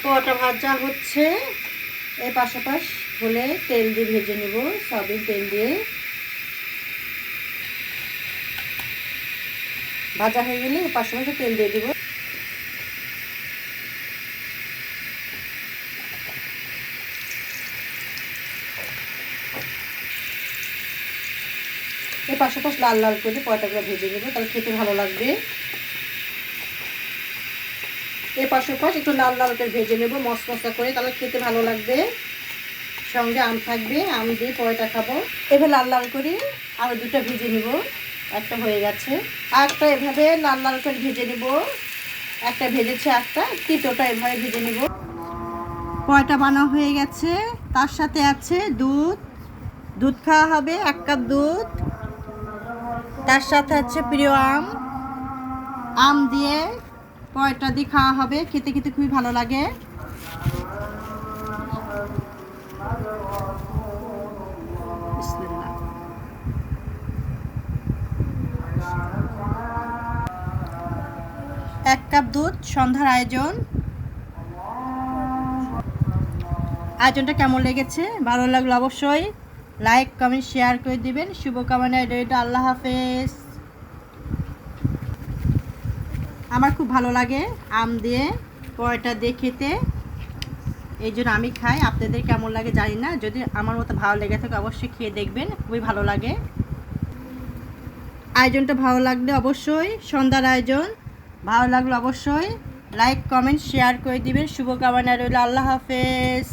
পোয়াটা ভাজা হচ্ছে, এই পাশাপাশ হলে তেল দিয়ে ভেজে নেব। সয়াবিন তেল দিয়ে ভাজা হয়ে গেলে এই পাশাপাশি তেল দিয়ে দিব। এই পাশাপাশি লাল লাল করে পোয়াটাগুলো ভেজে নেব, তাহলে খেতে ভালো লাগবে। এই পাশাপাশ একটু লাল লাল করে ভেজে নেব মশমশা করে, তাহলে খেতে ভালো লাগবে। সঙ্গে আম থাকবে, আম দিয়ে পোয়াটা খাবো। এভাবে লাল লাল করে আরও দুটো ভেজে নেব। একটা হয়ে গেছে, আর একটা এভাবে লাল লাল করে ভেজে নেব। একটা ভেজেছে, একটা তৃতীয়টা এভাবে ভেজে নেব। পোয়াটা বানানো হয়ে গেছে, তার সাথে আছে দুধ। দুধ খাওয়া হবে 1 কাপ দুধ। তার সাথে আছে প্রিয় আম। আম দিয়ে পোয়াটা দিয়ে খাওয়া হবে, খেতে খেতে খুবই ভালো লাগে। বিসমিল্লাহ। 1 কাপ দুধ, সন্ধ্যার আয়োজন। আয়োজনটা কেমন লেগেছে? ভালো লাগলো অবশ্যই লাইক কমেন্ট শেয়ার করে দিবেন। শুভকামনায় রইল। আল্লাহ হাফেজ। আমার খুব ভালো লাগে আম দিয়ে পোয়াটা দিয়ে খেতে, এই জন্য আমি খাই। আপনাদের কেমন লাগে জানি না, যদি আমার মতো ভালো লেগে থাকে অবশ্যই খেয়ে দেখবেন, খুবই ভালো লাগে। আয়োজনটা ভালো লাগলে অবশ্যই, সন্ধ্যার আয়োজন ভালো লাগলো অবশ্যই লাইক কমেন্ট শেয়ার করে দিবেন। শুভকামনা রইল। আল্লাহ হাফেজ।